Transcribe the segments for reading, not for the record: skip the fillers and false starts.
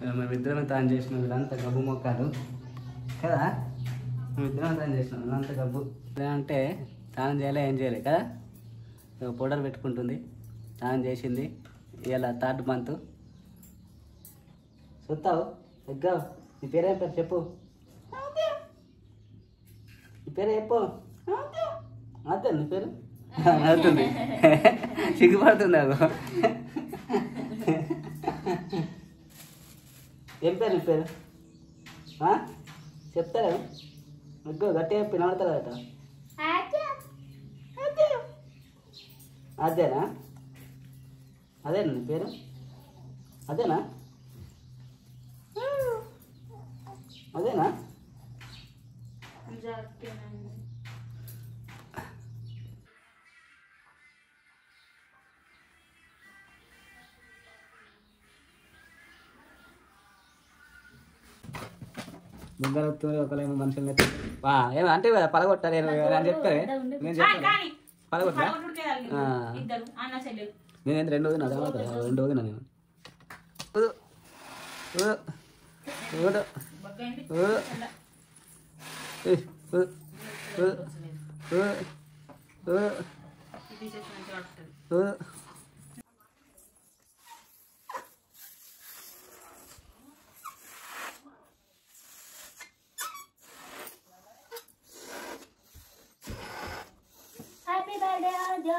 మేమిద్దరమే తాను చేసినాం వీళ్ళంతా గబ్బు మొక్కలు కదా. మేమిద్దరమే తాను చేసినాం వీళ్ళంతా గబ్బు. అంటే తాను చేయలే ఏం చేయలే కదా. పౌడర్ పెట్టుకుంటుంది, తాను చేసింది. ఇలా 3rd month చూస్తావు ఎగ్గావు. నీ పేరేం పేరు చెప్పు, నీ పేరు చెప్పు. అదే నీ పేరు అవుతుంది, సిగ్గుపడుతుంది నాకు. ఏం పేరు నీ పేరు చెప్తారా? ఎగ్గో గట్టిగా చెప్పి నడుతారా అట. అదేనా, అదేనా నీ పేరు? అదేనా, అదేనా? బుగ్గలతో ఒకలేమో మనుషులు ఏమో అంటే పలగొట్టారు అని చెప్తారే. నేను చెప్తాను పలగొట్టా. నేను 2 వదిన తర్వాత 2 వదిన నేను. Happy birthday, Arjo.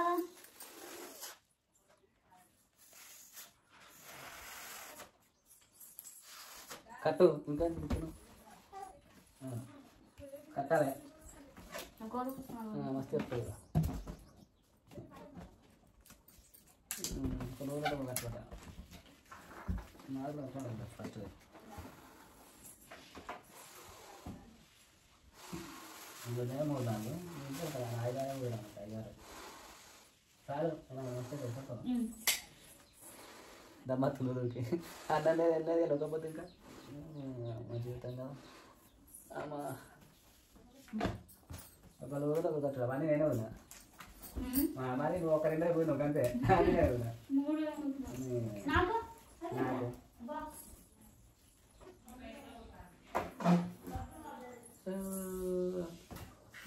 కట్టు ఇంకా కట్టాలి మస్తు చెప్తుంది. కొన్ని రోజులు కట్టబడ్డా ఫస్ట్ ఇంకొక 3 దాన్ని 5 కూడా 5 చాలు. దమ్మత్తులకి అన్నది అన్నది వెళ్ళకపోతే ఇంకా మా జీవితంగా అమ్మా ఒక రోజులు ఒక కట్టడం అని నేనే ఉన్నా. మరి నువ్వు ఒక 2 పోయినావు అంతే. నేనే ఉన్నా నాకు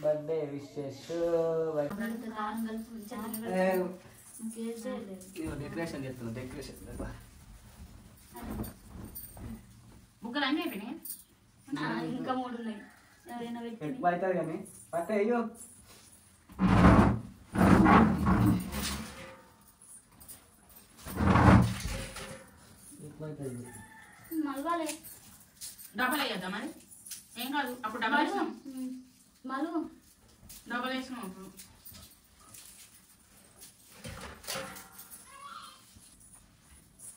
బర్త్డే విషెస్. డెకరేషన్ చేస్తున్నా, డెకరేషన్ బుక్కలు అన్నీ అయిపోయినాయి, ఇంకా 3 ఉన్నాయి. ఎక్కువ అవుతుంది కానీ పట్ట అయ్యో ఎక్కువ అవుతుంది. మలవాలే డబల్ వేయద్దా మరి? ఏం కాదు, అప్పుడు డబల్ వేసినాం. మలు డబల్ వేసినాం అప్పుడు.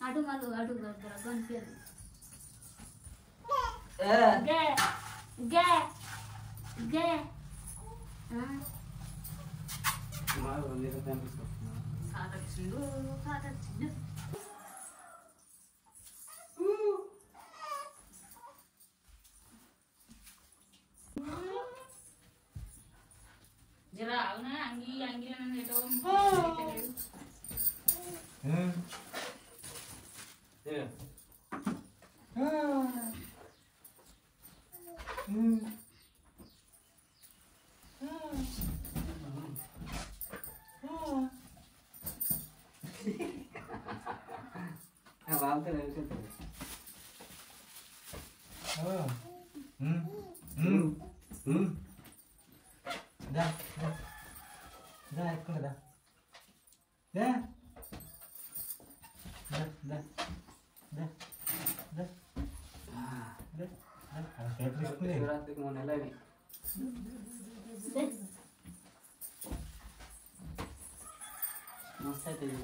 అటు మలు అటు కనిపించదు. గే గే గే సాతకిచ్చిండు సాతకిచ్చిండు. జరా అవునా అంగి అంగి ఎటో శివరాత్రికి 3 నెలలు మస్తు అవుతుంది.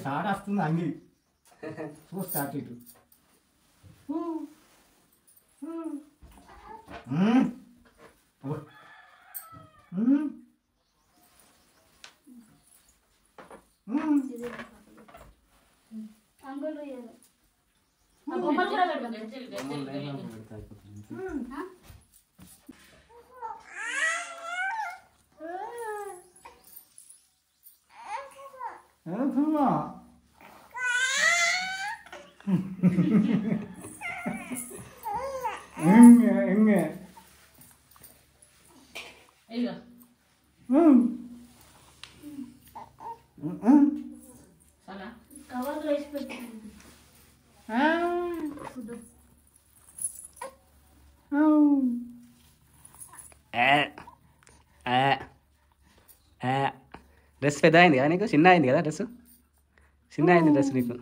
షార్ట్ వస్తుంది అంగి చూస్తాటు ఇటు అంగులు గజ్జలు గజ్జలు ఏమవుతుందా ఇదిగో చాలా కవర్లో వేసి పెట్టింది ఫుడ్. డ్రెస్ పెద్ద అయింది కదా నీకు, చిన్న అయింది కదా డ్రెస్, చిన్న అయింది డ్రెస్ నీకు,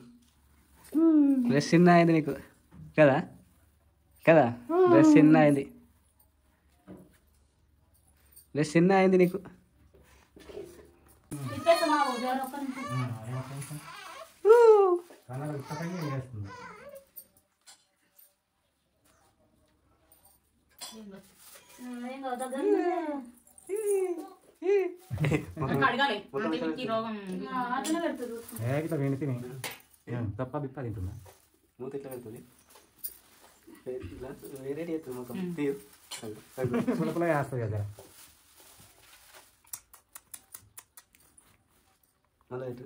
డ్రెస్ చిన్న అయింది నీకు కదా, కదా డ్రెస్ చిన్న అయింది, డ్రెస్ చిన్న అయింది నీకు. ఇప్పేస్తామా ఉదయం ఒక్క నిమిషం. ఏం కాదు దగ్గర అడగాలి ఈ రోగం అట్లనే పెడుతుంది. తప్ప బిప్ప తింటున్నా మూత ఇట్లా పెడుతుంది, వేరే చేస్తుంది మొత్తం పులపుల వేస్తుంది కదా. మళ్ళీ ఇటు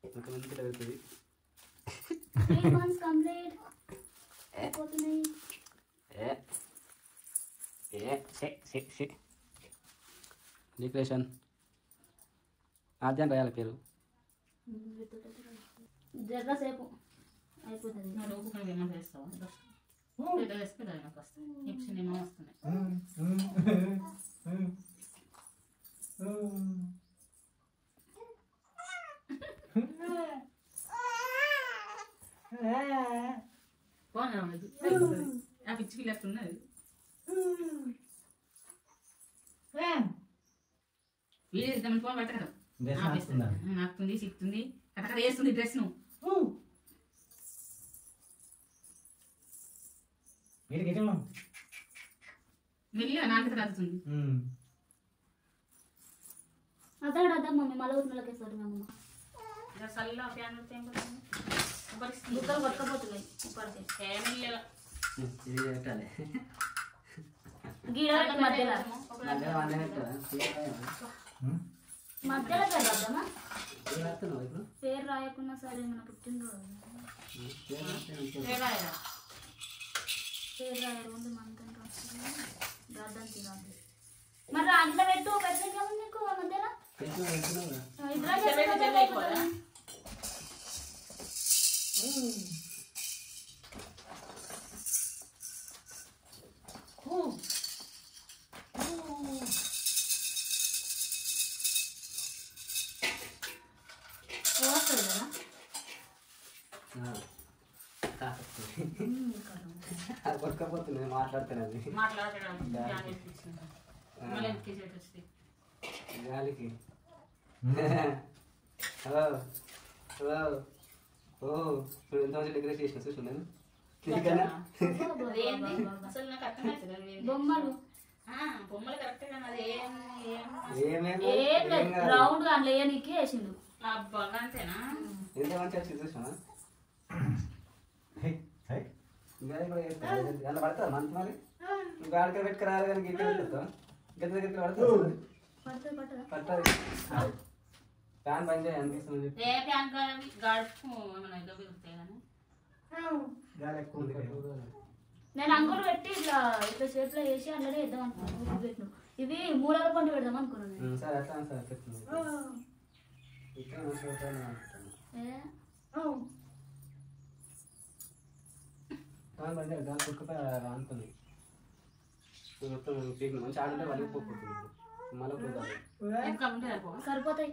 ఒక మంది ఇట్లా పెడుతుంది. 3 months complete. అయిపోతున్నాయి. డెకరేషన్ ఆద్యాన్ని రాయాలి పేరు. జర్ర సేపు అయిపోతుంది. ఏమన్నా చేస్తావా వేస్తే నాకు వస్తాయి హిప్స్ ఏమో వస్తున్నాయి. బాగుంది ఆ పిచ్చికి లెఫ్ట్ ఉన్నది. వీడియో ఇద్దామని ఫోన్ పెట్టగలరు నాకుతుంది సిక్తుంది అక్కడ వేస్తుంది డ్రెస్ ను మెల్లిగా నాకు కలుగుతుంది. అదే అర్థం మమ్మీ మళ్ళీ ఊరిలోకేస్తారు మమ్మ చల్ల ఫ్యాన్ బుక్కలు పట్టుకపోతున్నాయి ఇప్పటికే. ఇది పెట్టాలి గీడ మధ్యలో మధ్యలో పెడదామా ఇప్పుడు పేరు రాయకుండా సరే మన పుట్టినరోజు పేరు రాయరు ఉంది మనతో గడ్డం తినాలి. మరి అందులో పెట్టు పెట్టిన నీకు మధ్యలో కొట్టుకపోతుంది మాట్లాడుతున్నది గాలికి. హలో హలో ఓ ఇప్పుడు ఎంత మంచి డెకరేట్ చేసిన చూస్తున్నాను అసలు నాకు అర్థమవుతుంది బొమ్మలు బొమ్మలు కరెక్ట్ గా రౌండ్ గా అందులో వేయనీకి వేసిండు. అబ్బా అంతేనా ఎంత మంచి వచ్చి చూసినా అలా పడతా మంత్ మరి గాడికి పెట్టుకురాలి కానీ గిట్ట పెడతాం గత దగ్గరికి పడుతుంది పట్టదు. ఫ్యాన్ బంద్ చేయాలి అనిపిస్తుంది. ఏ ఫ్యాన్ గాడుపు ఏమైనా దొరుకుతాయి కానీ నేను అంగులు పెట్టి ఇట్లా ఇట్లా షేప్ లో వేసి అందులోనే వేద్దాం అనుకున్నాను. పెట్టిన ఇవి మూలల పండు పెడదాం అనుకున్నాను. సార్ అట్లా సార్ పెట్టుకుంది ఫ్యాన్ బంద్ చేయాలి దాని కుక్క అనుకుంది మొత్తం పీక్ మంచి ఆడుంటే వాళ్ళకి పోతుంది మళ్ళీ సరిపోతాయి.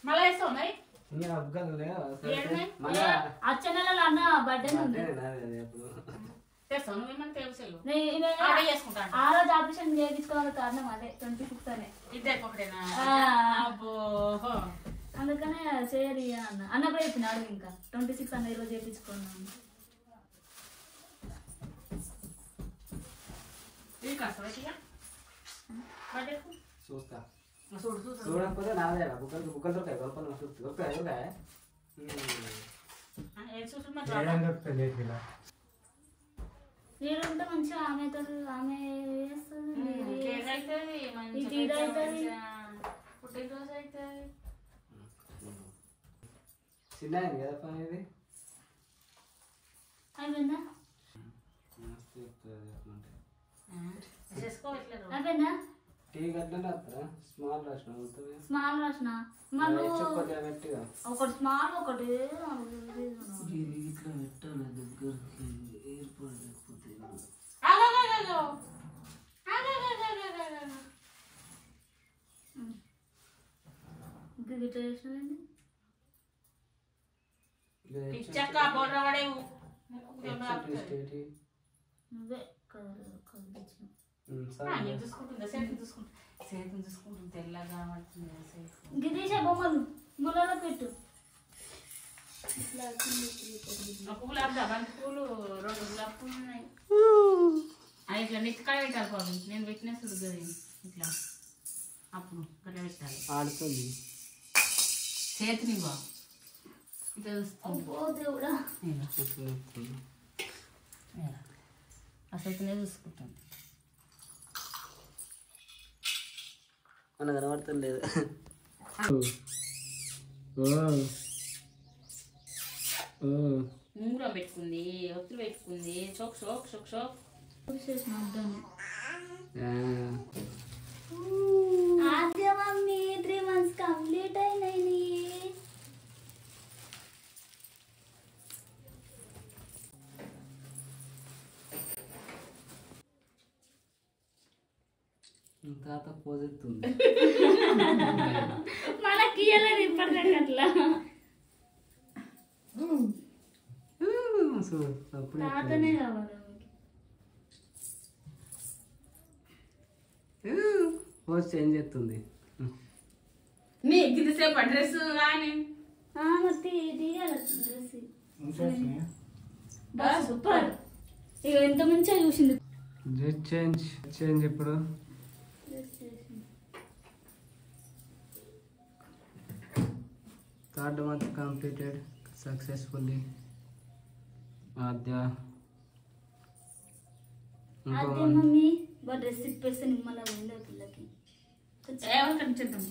మళ్ళీ వేస్తావు మరి వచ్చే నెలలో అన్న బర్త్డే ఉంది. తెస్తావు నువ్వేమన్నా తెలుసు ఆ రోజు ఆపరేషన్ చేయించుకోవాలి కారణం అదే 26 అనే ఇద్దరికి ఒకటేనా అందుకనే చేయరు అన్న అన్న కూడా చెప్పినాడు ఇంకా 26 అన్న ఈరోజు చేయించుకున్నాను. చూస్తా చూడు చూడు చూడకపోతే నాదే బుక్కలు దొరకాయి గొప్పలు దొరకాయి చూడు మరి ఏం దొరుకుతుంది లేదు ఇలా. నేను ఉంటే మంచిగా ఆమె వేస్తుంది కేక్ అవుతుంది ఇది ఇది అవుతుంది. పుట్టినరోజు అవుతుంది చిన్న అయింది కదా పని ఇది అయిపోయిందా మస్తు చెప్తుంది అట్లంటే చేసుకోవట్లేదు అయిపోయిందా టీ గట్లనే వస్తుందా స్మాల్ రాసిన మొత్తం స్మాల్ రాసిన మనం కొద్దిగా గట్టిగా ఒకటి స్మాల్ ఒకటి ఇట్లా పెట్టాలి దగ్గరికి ఎయిర్పోర్ట్ లేకపోతే గిట్ట చేసినదండి పిచ్చక్క బొర్రవాడేవు నువ్వే చూసుకుంటుందా సేతుని చూసుకుంటుంది తెల్లగా పడుతుంది సేతు గిరీష బొమ్మలు ములలో పెట్టు గులాబ్ బంతి పూలు 2 గులాబ్ పూలు ఉన్నాయి అవి ఇట్లా నెత్తికాయ పెట్టాలి బాబు నేను పెట్టిన సుడుతుంది ఇట్లా అప్పుడు గట్లా పెట్టాలి ఆడుతుంది చేతిని బాబు ఇట్లా చూస్తుంది ఓ దేవుడా అసలు చూసుకుంటాను మన కనబడతాం లేదు ఉంగరం పెట్టుకుంది ఒత్తులు పెట్టుకుంది షోక్ షోక్ షోక్ షోక్ ఆద్య మమ్మీ 3 months కంప్లీట్ అయినాయి తాత పోజెత్తుంది మనకి ఇయ్యలేదు ఇప్పటిదాకా అట్లా తాతనే కావాలి పోజ్ చేంజ్ చేస్తుంది నీ గిదిసేపు అడ్రస్ కానీ మరి తీయాలి డ్రెస్ సూపర్ ఇక ఎంత మంచిగా చూసింది డ్రెస్ చేంజ్ చేంజ్ ఇప్పుడు థర్డ్ మంత్ కంప్లీటెడ్ సక్సెస్ఫుల్లీ ఆద్య ఇంకో అదే month. మమ్మీ డ్రెస్ ఇప్పేస్తే నిమ్మలా ఉండే పిల్లకి చేద్దాం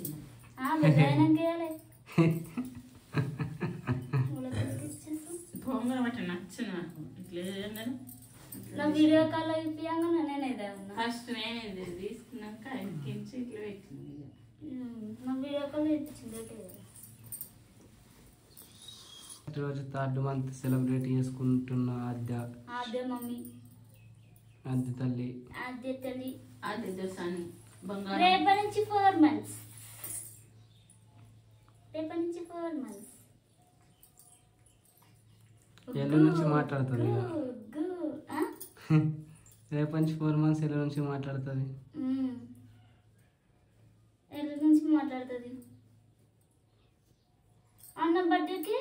అయినాక వేయాలి పొంగల్ బట్ట నచ్చు నాకు ఇట్లా నా వీడియో కాల్ అయిపోయాక నేనే ఇదే ఉన్నా ఫస్ట్ నేను ఇది తీసుకున్నాక కించి ఇట్లా పెట్టింది నా వీడియో కాల్ ఇప్పించింది రోజు థర్డ్ మంత్ సెలబ్రేట్ చేసుకుంటున్న ఆద్య మమ్మీ ఆద్య తల్లి ఆద్య తల్లి అది దోసాని బంగారం రేపటి నుంచి 4 months రేపటి నుంచి 4 months ఎల్లు నుంచి మాట్లాడుతుంది ఇక. రేపటి నుంచి 4 months ఎల్లు నుంచి మాట్లాడుతుంది ఎల్లు నుంచి మాట్లాడుతుంది అన్న బర్త్డేకి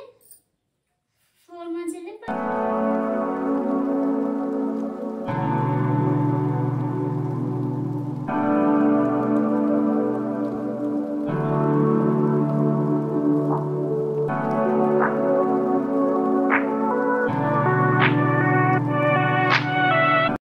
4 months వెళ్ళి